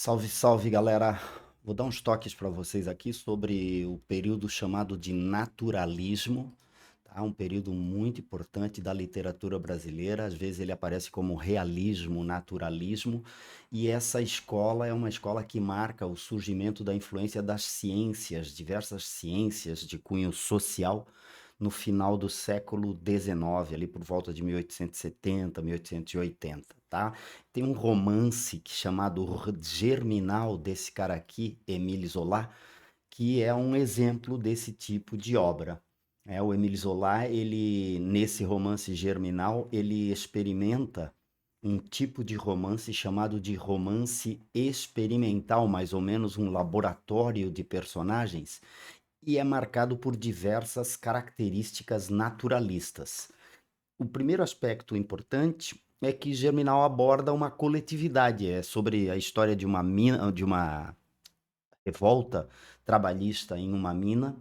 Salve, salve, galera! Vou dar uns toques para vocês aqui sobre o período chamado de naturalismo, tá? Um período muito importante da literatura brasileira. Às vezes ele aparece como realismo, naturalismo, e essa escola é uma escola que marca o surgimento da influência das ciências, diversas ciências de cunho social, no final do século XIX, ali por volta de 1870, 1880, tá? Tem um romance chamado Germinal desse cara aqui, Émile Zola, que é um exemplo desse tipo de obra. O Émile Zola, ele nesse romance Germinal, ele experimenta um tipo de romance chamado de romance experimental, mais ou menos um laboratório de personagens, e é marcado por diversas características naturalistas. O primeiro aspecto importante é que Germinal aborda uma coletividade, é sobre a história de uma mina, de uma revolta trabalhista em uma mina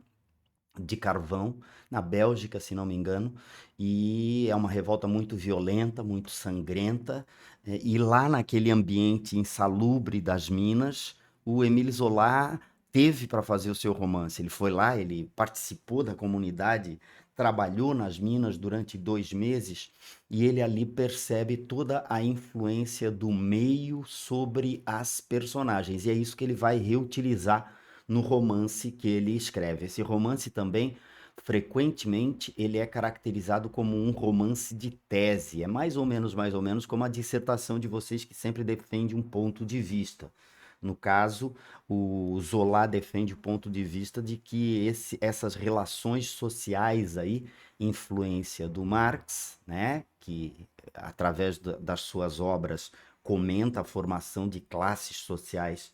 de carvão na Bélgica, se não me engano, e é uma revolta muito violenta, muito sangrenta, e lá naquele ambiente insalubre das minas, o Émile Zola teve para fazer o seu romance. Ele foi lá, ele participou da comunidade, trabalhou nas minas durante 2 meses, e ele ali percebe toda a influência do meio sobre as personagens, e é isso que ele vai reutilizar no romance que ele escreve. Esse romance também, frequentemente, ele é caracterizado como um romance de tese. É mais ou menos como a dissertação de vocês que sempre defende um ponto de vista. No caso, o Zola defende o ponto de vista de que essas relações sociais aí, influência do Marx, né, que através das suas obras comenta a formação de classes sociais.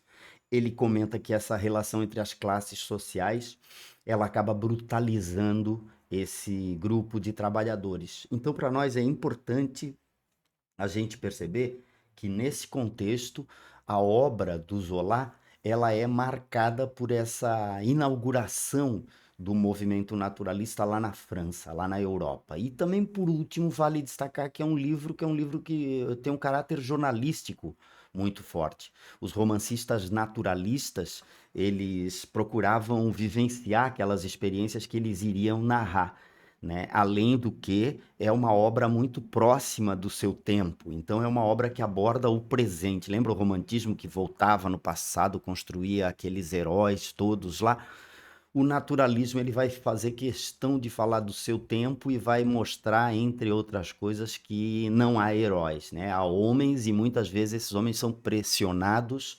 Ele comenta que essa relação entre as classes sociais, ela acaba brutalizando esse grupo de trabalhadores. Então, para nós é importante a gente perceber que nesse contexto a obra do Zola ela é marcada por essa inauguração do movimento naturalista lá na França, lá na Europa. E também, por último, vale destacar que é um livro que tem um caráter jornalístico muito forte. Os romancistas naturalistas, eles procuravam vivenciar aquelas experiências que eles iriam narrar, né? Além do que é uma obra muito próxima do seu tempo, então é uma obra que aborda o presente. Lembra o romantismo que voltava no passado, construía aqueles heróis todos lá? O naturalismo ele vai fazer questão de falar do seu tempo e vai mostrar, entre outras coisas, que não há heróis, né? Há homens e muitas vezes esses homens são pressionados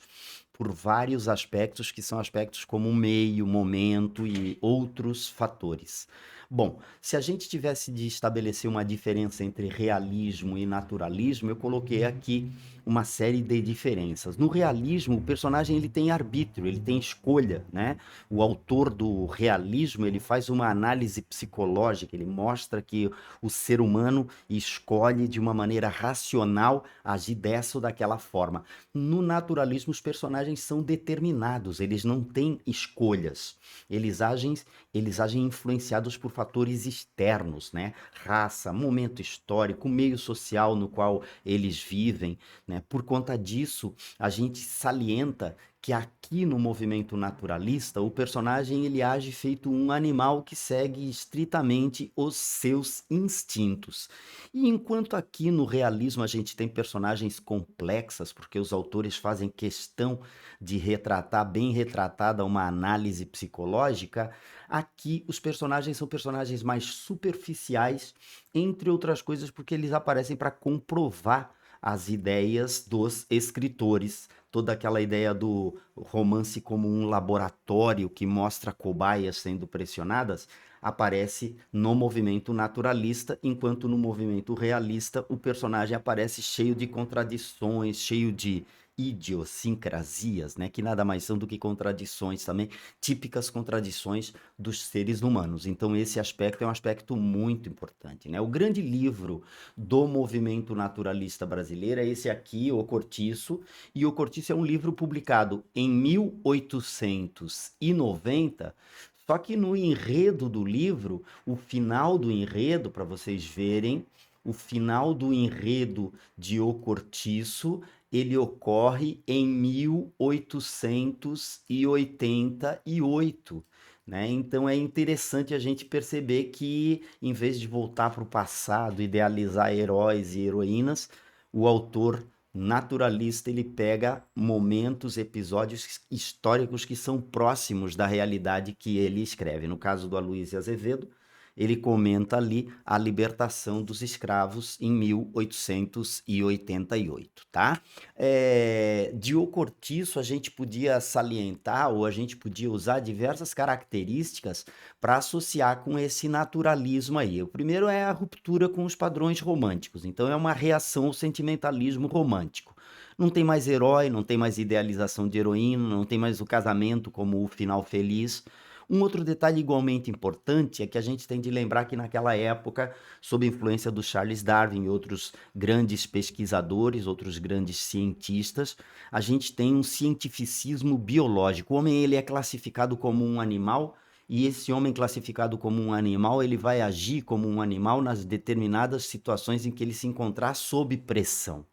por vários aspectos que são aspectos como o meio, momento e outros fatores. Bom, se a gente tivesse de estabelecer uma diferença entre realismo e naturalismo, eu coloquei aqui uma série de diferenças. No realismo, o personagem ele tem arbítrio, ele tem escolha, né? O autor do realismo, ele faz uma análise psicológica, ele mostra que o ser humano escolhe de uma maneira racional agir dessa ou daquela forma. No naturalismo, os personagens são determinados, eles não têm escolhas. Eles agem, eles agem influenciados por fatores externos, né? Raça, momento histórico, meio social no qual eles vivem, né? Por conta disso, a gente salienta que aqui no movimento naturalista, o personagem ele age feito um animal que segue estritamente os seus instintos. E enquanto aqui no realismo a gente tem personagens complexas, porque os autores fazem questão de retratar bem retratada uma análise psicológica, aqui os personagens são personagens mais superficiais, entre outras coisas porque eles aparecem para comprovar as ideias dos escritores, toda aquela ideia do romance como um laboratório que mostra cobaias sendo pressionadas, aparece no movimento naturalista, enquanto no movimento realista o personagem aparece cheio de contradições, cheio de idiosincrasias, né, que nada mais são do que contradições também, típicas contradições dos seres humanos. Então esse aspecto é um aspecto muito importante, né? O grande livro do movimento naturalista brasileiro é esse aqui, O Cortiço, e O Cortiço é um livro publicado em 1890, só que no enredo do livro, o final do enredo, para vocês verem, o final do enredo de O Cortiço, ele ocorre em 1888, né? Então é interessante a gente perceber que, em vez de voltar para o passado, idealizar heróis e heroínas, o autor naturalista ele pega momentos, episódios históricos que são próximos da realidade que ele escreve. No caso do Aloysio Azevedo, ele comenta ali a libertação dos escravos em 1888, tá? De O Cortiço, a gente podia salientar ou a gente podia usar diversas características para associar com esse naturalismo aí. O primeiro é a ruptura com os padrões românticos, então é uma reação ao sentimentalismo romântico. Não tem mais herói, não tem mais idealização de heroína, não tem mais o casamento como o final feliz. Um outro detalhe igualmente importante é que a gente tem de lembrar que naquela época, sob influência do Charles Darwin e outros grandes pesquisadores, outros grandes cientistas, a gente tem um cientificismo biológico. O homem ele é classificado como um animal e esse homem classificado como um animal, ele vai agir como um animal nas determinadas situações em que ele se encontrar sob pressão.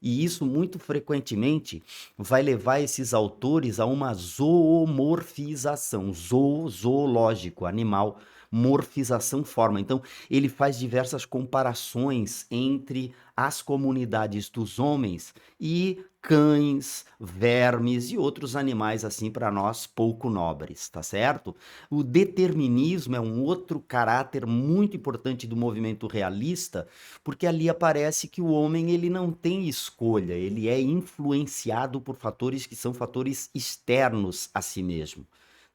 E isso muito frequentemente vai levar esses autores a uma zoomorfização, zoológico, animal, morfização forma. Então, ele faz diversas comparações entre as comunidades dos homens e cães, vermes e outros animais assim para nós pouco nobres, tá certo? O determinismo é um outro caráter muito importante do movimento realista, porque ali aparece que o homem ele não tem escolha, ele é influenciado por fatores que são fatores externos a si mesmo.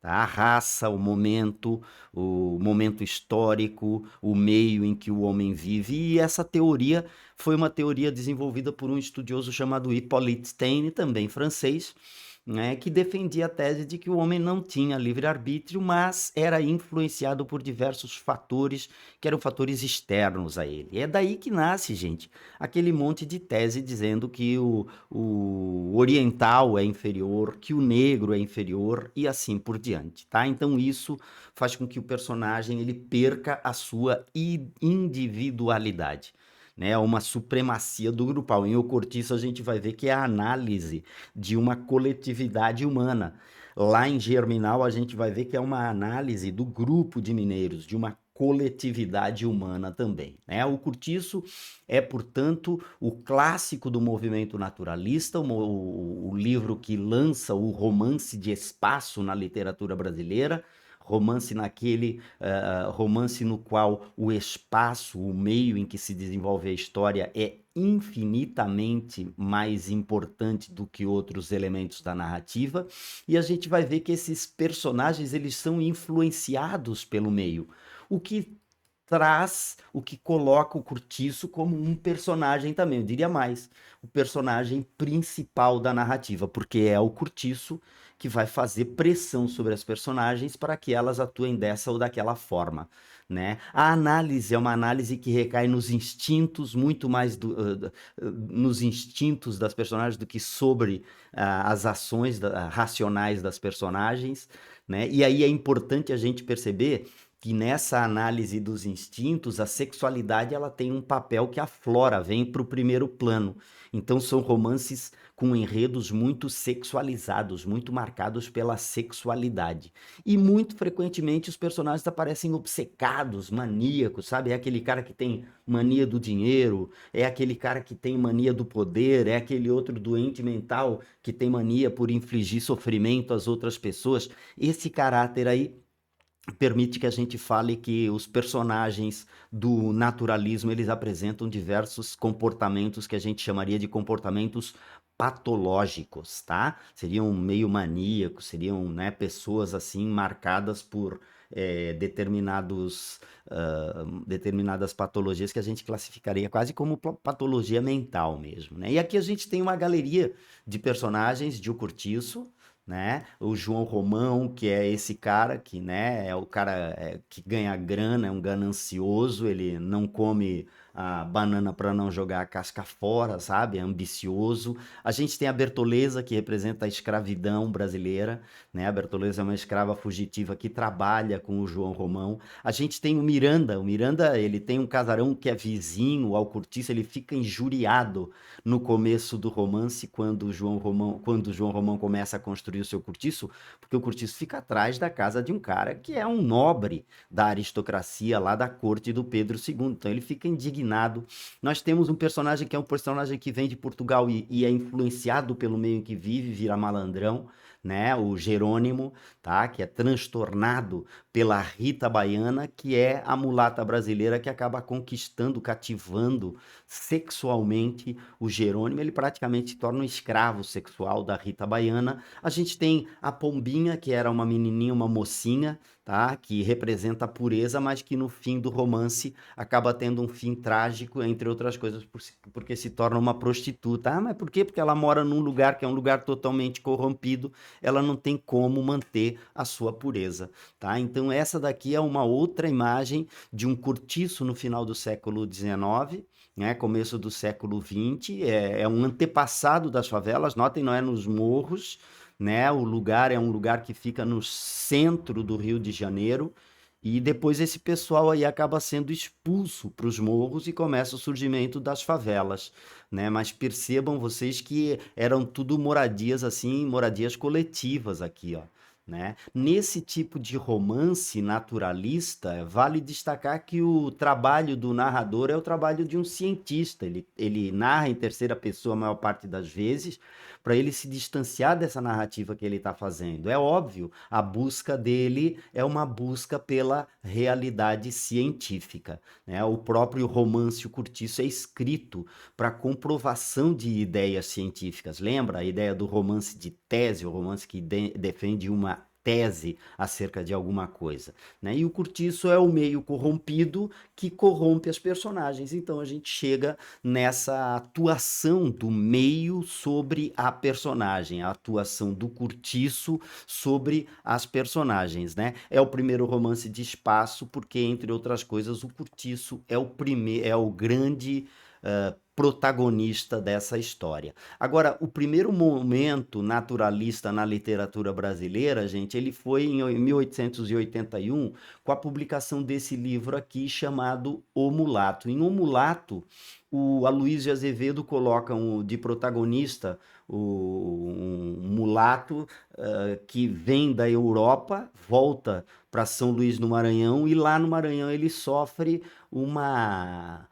Tá? A raça, o momento histórico, o meio em que o homem vive. E essa teoria foi uma teoria desenvolvida por um estudioso chamado Hippolyte Taine, também francês, né, que defendia a tese de que o homem não tinha livre-arbítrio, mas era influenciado por diversos fatores que eram fatores externos a ele. E é daí que nasce, gente, aquele monte de tese dizendo que o oriental é inferior, que o negro é inferior e assim por diante, tá? Então isso faz com que o personagem ele perca a sua individualidade. Né, uma supremacia do grupal. Em O Cortiço a gente vai ver que é a análise de uma coletividade humana. Lá em Germinal, a gente vai ver que é uma análise do grupo de mineiros, de uma coletividade humana também. Né? O Cortiço é, portanto, o clássico do movimento naturalista, o livro que lança o romance de espaço na literatura brasileira, romance no qual o espaço, o meio em que se desenvolve a história é infinitamente mais importante do que outros elementos da narrativa, e a gente vai ver que esses personagens eles são influenciados pelo meio, o que o que coloca o Curtiço como um personagem também, eu diria mais, o personagem principal da narrativa, porque é o Curtiço que vai fazer pressão sobre as personagens para que elas atuem dessa ou daquela forma, né? A análise é uma análise que recai nos instintos, muito mais nos instintos das personagens do que sobre as ações racionais das personagens, né? E aí é importante a gente perceber que nessa análise dos instintos, a sexualidade ela tem um papel que aflora, vem para o primeiro plano. Então são romances com enredos muito sexualizados, muito marcados pela sexualidade. E muito frequentemente os personagens aparecem obcecados, maníacos, sabe? É aquele cara que tem mania do dinheiro, é aquele cara que tem mania do poder, é aquele outro doente mental que tem mania por infligir sofrimento às outras pessoas. Esse caráter aí permite que a gente fale que os personagens do naturalismo eles apresentam diversos comportamentos que a gente chamaria de comportamentos patológicos, tá? Seriam meio maníacos, seriam, né, pessoas assim marcadas por determinadas patologias que a gente classificaria quase como patologia mental mesmo, né? E aqui a gente tem uma galeria de personagens de O Cortiço, né? O João Romão, que é esse cara que, né, é o cara que ganha grana, é um ganancioso, ele não come a banana para não jogar a casca fora, sabe? É ambicioso. A gente tem a Bertoleza, que representa a escravidão brasileira, né? A Bertoleza é uma escrava fugitiva que trabalha com o João Romão. A gente tem o Miranda, ele tem um casarão que é vizinho ao Cortiço, ele fica injuriado no começo do romance, quando o João Romão começa a construir o seu cortiço, porque o cortiço fica atrás da casa de um cara que é um nobre da aristocracia lá da corte do Pedro II. Então ele fica indignado. Nós temos um personagem que é um personagem que vem de Portugal e é influenciado pelo meio em que vive, vira malandrão, né? O Jerônimo, tá? Que é transtornado pela Rita Baiana, que é a mulata brasileira que acaba conquistando, cativando sexualmente o Jerônimo. Ele praticamente se torna um escravo sexual da Rita Baiana. A gente tem a Pombinha, que era uma menininha, uma mocinha, tá? Que representa a pureza, mas que no fim do romance acaba tendo um fim trágico, entre outras coisas, porque se torna uma prostituta. Ah, mas por quê? Porque ela mora num lugar que é um lugar totalmente corrompido, ela não tem como manter a sua pureza, tá? Então essa daqui é uma outra imagem de um cortiço no final do século XIX, né, começo do século XX, é um antepassado das favelas, notem, não é nos morros, né, o lugar é um lugar que fica no centro do Rio de Janeiro, e depois esse pessoal aí acaba sendo expulso para os morros e começa o surgimento das favelas, né? Mas percebam vocês que eram tudo moradias assim, moradias coletivas aqui, ó. Né? Nesse tipo de romance naturalista, vale destacar que o trabalho do narrador é o trabalho de um cientista. Ele narra em terceira pessoa a maior parte das vezes, para ele se distanciar dessa narrativa que ele está fazendo. É óbvio, a busca dele é uma busca pela realidade científica. Né? O próprio romance O Cortiço é escrito para comprovação de ideias científicas. Lembra a ideia do romance de tese, o romance que defende uma tese acerca de alguma coisa, né? E o Cortiço é o meio corrompido que corrompe as personagens. Então a gente chega nessa atuação do meio sobre a personagem, a atuação do Cortiço sobre as personagens, né? É o primeiro romance de espaço porque, entre outras coisas, o Cortiço é o primeiro, é o grande protagonista dessa história. Agora, o primeiro momento naturalista na literatura brasileira, gente, ele foi em 1881, com a publicação desse livro aqui chamado O Mulato. Em O Mulato, o Aloysio Azevedo coloca de protagonista um mulato que vem da Europa, volta para São Luís no Maranhão, e lá no Maranhão ele sofre uma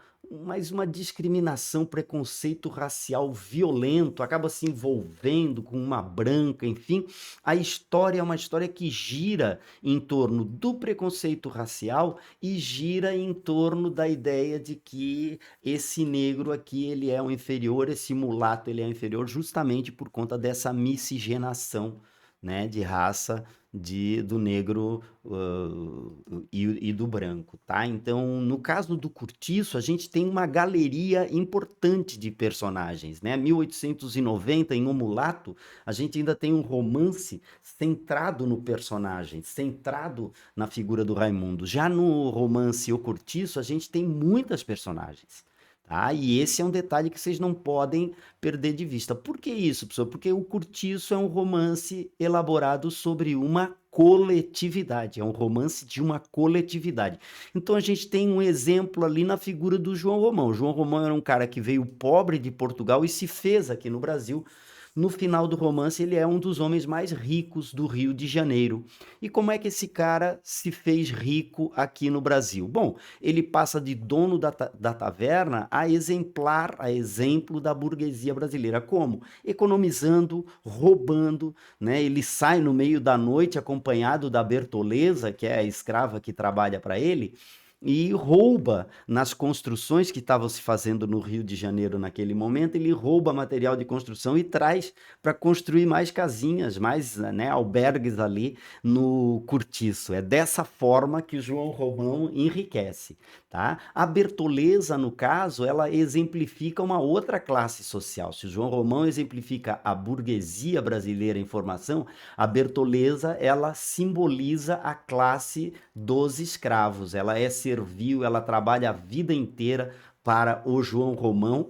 discriminação, preconceito racial violento, acaba se envolvendo com uma branca, enfim. A história é uma história que gira em torno do preconceito racial e gira em torno da ideia de que esse negro aqui, ele é um inferior, esse mulato, ele é inferior justamente por conta dessa miscigenação, né, de raça do negro e do branco, tá? Então, no caso do Cortiço, a gente tem uma galeria importante de personagens, né? 1890, em O Mulato, a gente ainda tem um romance centrado no personagem, centrado na figura do Raimundo. Já no romance O Cortiço, a gente tem muitas personagens. Tá? E esse é um detalhe que vocês não podem perder de vista. Por que isso, pessoal? Porque O Cortiço é um romance elaborado sobre uma coletividade, é um romance de uma coletividade. Então a gente tem um exemplo ali na figura do João Romão. O João Romão era um cara que veio pobre de Portugal e se fez aqui no Brasil. No final do romance, ele é um dos homens mais ricos do Rio de Janeiro. E como é que esse cara se fez rico aqui no Brasil? Bom, ele passa de dono da taverna a exemplar, a exemplo da burguesia brasileira. Como? Economizando, roubando, né? Ele sai no meio da noite acompanhado da Bertoleza, que é a escrava que trabalha para ele, e rouba nas construções que estavam se fazendo no Rio de Janeiro naquele momento, ele rouba material de construção e traz para construir mais casinhas, mais, né, albergues ali no Cortiço. É dessa forma que João Romão enriquece, tá? A Bertoleza, no caso, ela exemplifica uma outra classe social. Se o João Romão exemplifica a burguesia brasileira em formação, a Bertoleza, ela simboliza a classe dos escravos. Ela é servil, ela trabalha a vida inteira para o João Romão,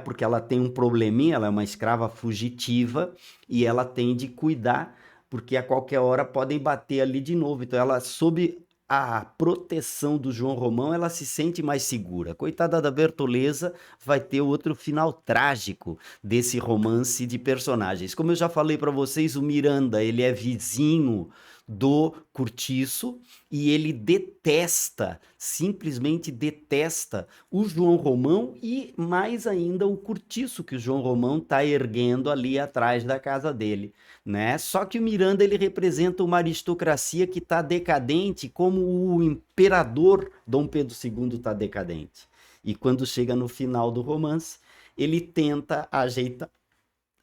porque ela tem um probleminha, ela é uma escrava fugitiva e ela tem de cuidar, porque a qualquer hora podem bater ali de novo. Então ela, sob a proteção do João Romão, ela se sente mais segura. Coitada da Bertoleza, vai ter outro final trágico desse romance de personagens. Como eu já falei para vocês, o Miranda, ele é vizinho do Curtiço e ele detesta, simplesmente detesta o João Romão e mais ainda o Curtiço que o João Romão está erguendo ali atrás da casa dele, né? Só que o Miranda ele representa uma aristocracia que está decadente, como o imperador Dom Pedro II está decadente. E quando chega no final do romance, ele tenta ajeitar,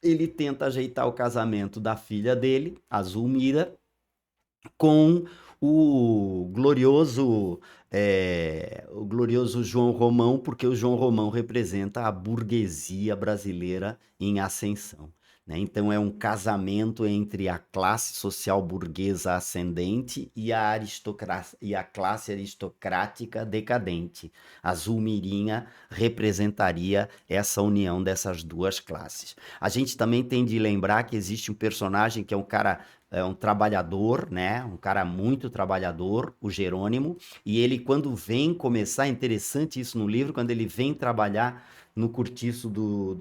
ele tenta ajeitar o casamento da filha dele, a Zulmira, com o glorioso João Romão, porque o João Romão representa a burguesia brasileira em ascensão, né? Então é um casamento entre a classe social burguesa ascendente e a aristocracia e a classe aristocrática decadente. A Zulmirinha representaria essa união dessas duas classes. A gente também tem de lembrar que existe um personagem que é um cara, é um trabalhador, né? Um cara muito trabalhador, o Jerônimo, e ele quando vem começar, é interessante isso no livro, quando ele vem trabalhar no cortiço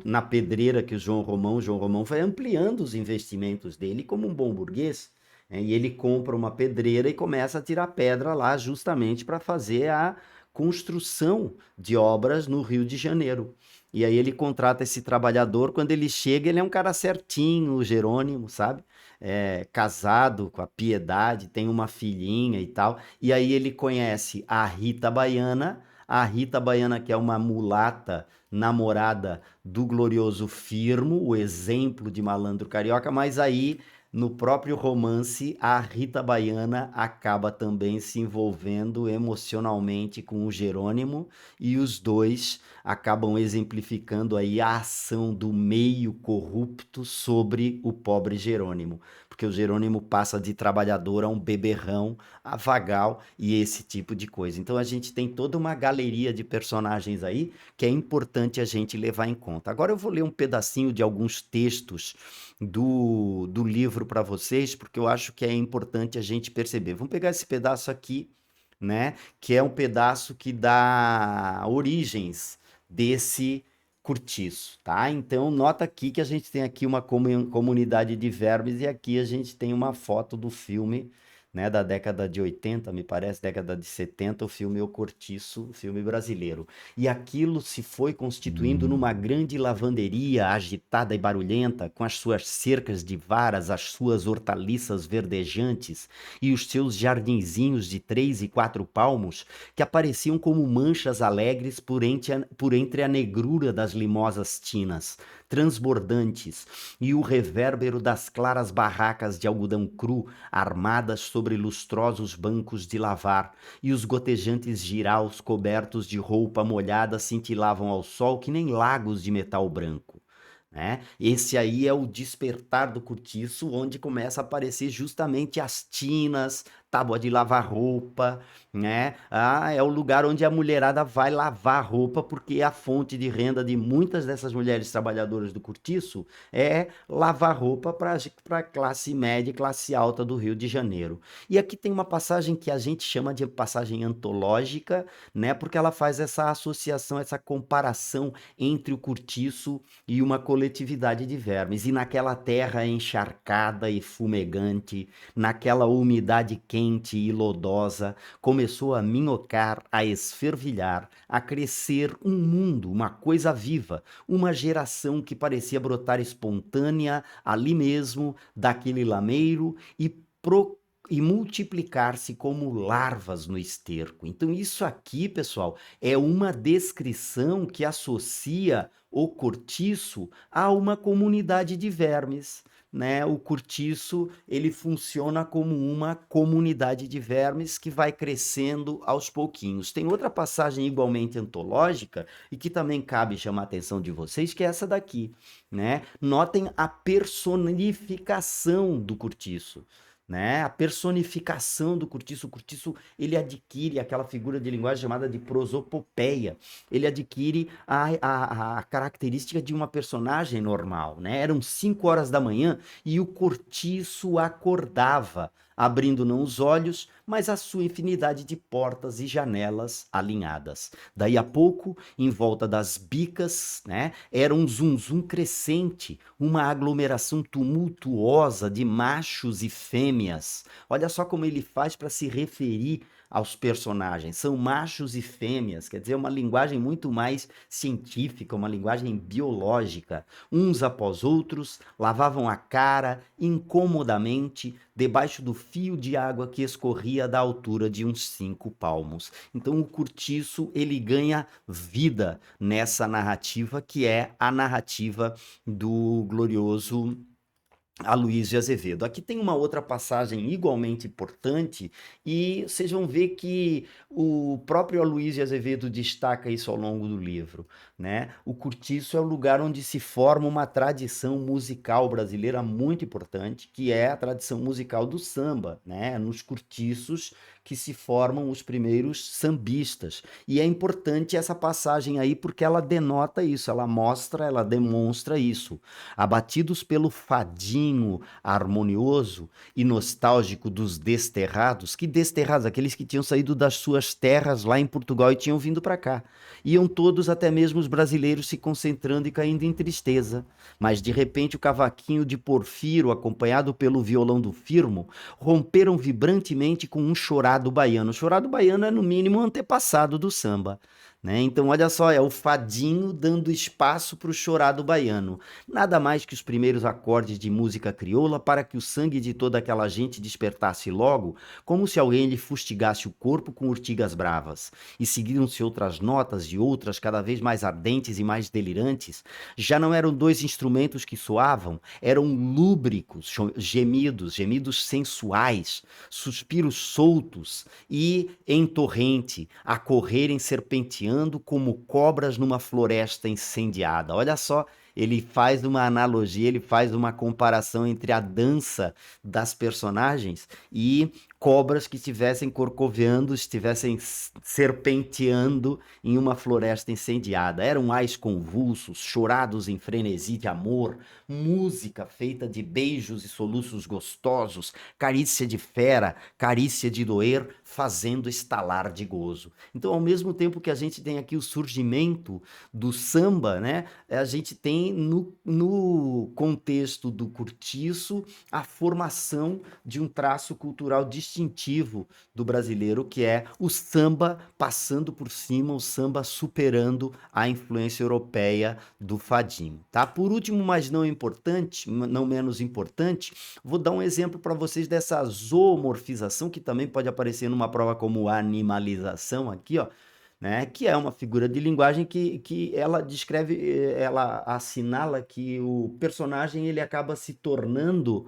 na pedreira que o João Romão vai ampliando os investimentos dele como um bom burguês, né? E ele compra uma pedreira e começa a tirar pedra lá justamente para fazer a construção de obras no Rio de Janeiro. E aí ele contrata esse trabalhador, quando ele chega, ele é um cara certinho, o Jerônimo, sabe? Casado com a Piedade, tem uma filhinha e tal. E aí ele conhece a Rita Baiana que é uma mulata namorada do glorioso Firmo, o exemplo de malandro carioca, mas aí no próprio romance a Rita Baiana acaba também se envolvendo emocionalmente com o Jerônimo e os dois acabam exemplificando aí a ação do meio corrupto sobre o pobre Jerônimo, porque o Jerônimo passa de trabalhador a um beberrão, a vagal e esse tipo de coisa. Então a gente tem toda uma galeria de personagens aí que é importante a gente levar em conta. Agora eu vou ler um pedacinho de alguns textos do livro para vocês, porque eu acho que é importante a gente perceber. Vamos pegar esse pedaço aqui, né? Que é um pedaço que dá origens desse cortiço, tá? Então, nota aqui que a gente tem aqui uma comunidade de vermes e aqui a gente tem uma foto do filme, né, da década de 80, me parece, década de 70, o filme O Cortiço, filme brasileiro. E aquilo se foi constituindo numa grande lavanderia agitada e barulhenta, com as suas cercas de varas, as suas hortaliças verdejantes e os seus jardinzinhos de 3 e 4 palmos, que apareciam como manchas alegres por entre a negrura das limosas tinas, transbordantes, e o revérbero das claras barracas de algodão cru armadas sobre lustrosos bancos de lavar, e os gotejantes jiraus cobertos de roupa molhada cintilavam ao sol que nem lagos de metal branco, né? Esse aí é o despertar do cortiço, onde começa a aparecer justamente as tinas, tábua de lavar roupa, né? É o lugar onde a mulherada vai lavar roupa, porque a fonte de renda de muitas dessas mulheres trabalhadoras do cortiço é lavar roupa para a classe média e classe alta do Rio de Janeiro. E aqui tem uma passagem que a gente chama de passagem antológica, né? Porque ela faz essa associação, essa comparação entre o cortiço e uma coletividade de vermes. E naquela terra encharcada e fumegante, naquela umidade quente e lodosa, começou a minhocar, a esfervilhar, a crescer um mundo, uma coisa viva, uma geração que parecia brotar espontânea ali mesmo, daquele lameiro e multiplicar-se como larvas no esterco. Então, isso aqui, pessoal, é uma descrição que associa o cortiço a uma comunidade de vermes, né? O cortiço, ele funciona como uma comunidade de vermes que vai crescendo aos pouquinhos. Tem outra passagem igualmente antológica e que também cabe chamar a atenção de vocês, que é essa daqui, né? Notem a personificação do cortiço. né? A personificação do Curtiço. O Curtiço, ele adquire aquela figura de linguagem chamada de prosopopeia. Ele adquire a característica de uma personagem normal, né? Eram 5 horas da manhã e o Curtiço acordava, abrindo não os olhos, mas a sua infinidade de portas e janelas alinhadas. Daí a pouco, em volta das bicas, né, era um zum-zum crescente, uma aglomeração tumultuosa de machos e fêmeas. Olha só como ele faz para se referir aos personagens. São machos e fêmeas, quer dizer, uma linguagem muito mais científica, uma linguagem biológica. Uns após outros lavavam a cara incomodamente debaixo do fio de água que escorria da altura de uns 5 palmos. Então o Curtiço, ele ganha vida nessa narrativa que é a narrativa do glorioso Aloysio de Azevedo. Aqui tem uma outra passagem igualmente importante e vocês vão ver que o próprio Aloysio de Azevedo destaca isso ao longo do livro, né? O Curtiço é o lugar onde se forma uma tradição musical brasileira muito importante, que é a tradição musical do samba, né? Nos cortiços que se formam os primeiros sambistas. E é importante essa passagem aí porque ela denota isso, ela mostra, ela demonstra isso. Abatidos pelo fadinho harmonioso e nostálgico dos desterrados, que desterrados? Aqueles que tinham saído das suas terras lá em Portugal e tinham vindo para cá. Iam todos, até mesmo os brasileiros, se concentrando e caindo em tristeza. Mas de repente o cavaquinho de Porfiro, acompanhado pelo violão do Firmo, romperam vibrantemente com um chorado baiano. O chorado baiano é, no mínimo, um antepassado do samba. Né? Então, olha só, é o fadinho dando espaço para o chorado baiano. Nada mais que os primeiros acordes de música crioula para que o sangue de toda aquela gente despertasse logo, como se alguém lhe fustigasse o corpo com urtigas bravas. E seguiram-se outras notas e outras cada vez mais ardentes e mais delirantes. Já não eram 2 instrumentos que soavam, eram lúbricos gemidos, gemidos sensuais, suspiros soltos e em torrente, a correrem serpenteando como cobras numa floresta incendiada. Olha só, ele faz uma analogia, ele faz uma comparação entre a dança das personagens e cobras que estivessem corcoveando, estivessem serpenteando em uma floresta incendiada. Eram ais convulsos, chorados em frenesi de amor, música feita de beijos e soluços gostosos, carícia de fera, carícia de doer, fazendo estalar de gozo. Então, ao mesmo tempo que a gente tem aqui o surgimento do samba, né, a gente tem no contexto do Curtiço a formação de um traço cultural distintivo do brasileiro, que é o samba passando por cima, o samba superando a influência europeia do fadinho, tá? Por último, mas não importante, não menos importante, vou dar um exemplo para vocês dessa zoomorfização, que também pode aparecer numa prova como animalização aqui, ó, né? Que é uma figura de linguagem que ela descreve, ela assinala que o personagem ele acaba se tornando,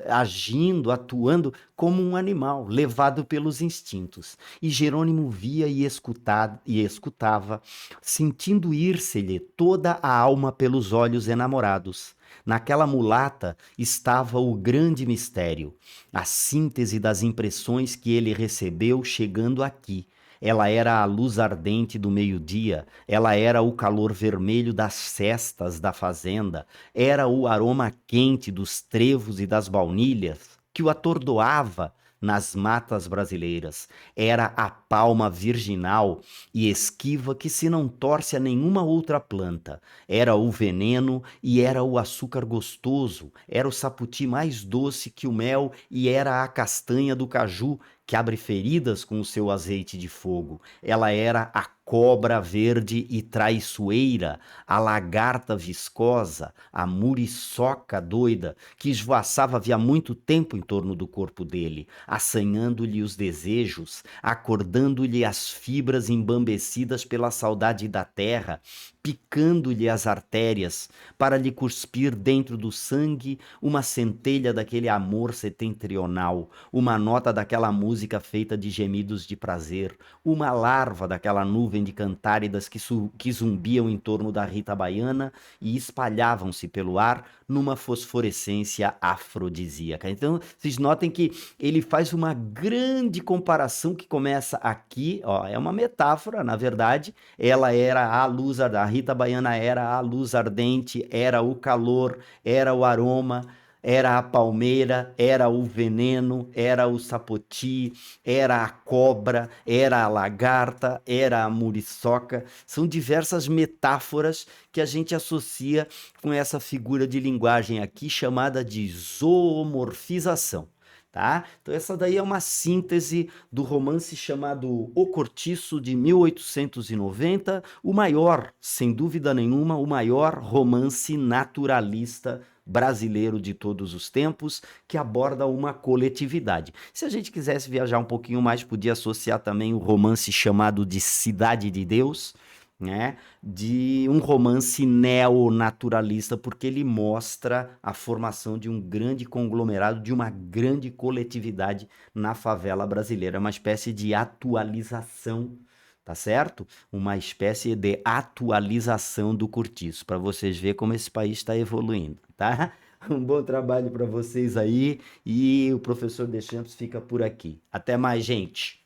agindo, atuando como um animal, levado pelos instintos. E Jerônimo via e escutava, sentindo ir-se-lhe toda a alma pelos olhos enamorados. Naquela mulata estava o grande mistério, a síntese das impressões que ele recebeu chegando aqui. Ela era a luz ardente do meio-dia, ela era o calor vermelho das cestas da fazenda, era o aroma quente dos trevos e das baunilhas que o atordoava nas matas brasileiras. Era a palma virginal e esquiva que se não torce a nenhuma outra planta. Era o veneno e era o açúcar gostoso, era o saputi mais doce que o mel e era a castanha do caju que abre feridas com o seu azeite de fogo. Ela era a cobra verde e traiçoeira, a lagarta viscosa, a muriçoca doida, que esvoaçava havia muito tempo em torno do corpo dele, assanhando-lhe os desejos, acordando-lhe as fibras embambecidas pela saudade da terra, picando-lhe as artérias, para lhe cuspir dentro do sangue uma centelha daquele amor setentrional, uma nota daquela música feita de gemidos de prazer, uma larva daquela nuvem nuvem de cantáridas que zumbiam em torno da Rita Baiana e espalhavam-se pelo ar numa fosforescência afrodisíaca. Então, vocês notem que ele faz uma grande comparação que começa aqui, ó, é uma metáfora, na verdade, ela era a luz, a Rita Baiana era a luz ardente, era o calor, era o aroma, era a palmeira, era o veneno, era o sapoti, era a cobra, era a lagarta, era a muriçoca. São diversas metáforas que a gente associa com essa figura de linguagem aqui chamada de zoomorfização. Tá? Então essa daí é uma síntese do romance chamado O Cortiço, de 1890, o maior, sem dúvida nenhuma, o maior romance naturalista brasileiro de todos os tempos, que aborda uma coletividade. Se a gente quisesse viajar um pouquinho mais, podia associar também o romance chamado de Cidade de Deus, né, de um romance neonaturalista, porque ele mostra a formação de um grande conglomerado, de uma grande coletividade na favela brasileira, uma espécie de atualização, tá certo? Uma espécie de atualização do cortiço, para vocês verem como esse país está evoluindo, tá? Um bom trabalho para vocês aí, e o professor Deschamps fica por aqui. Até mais, gente!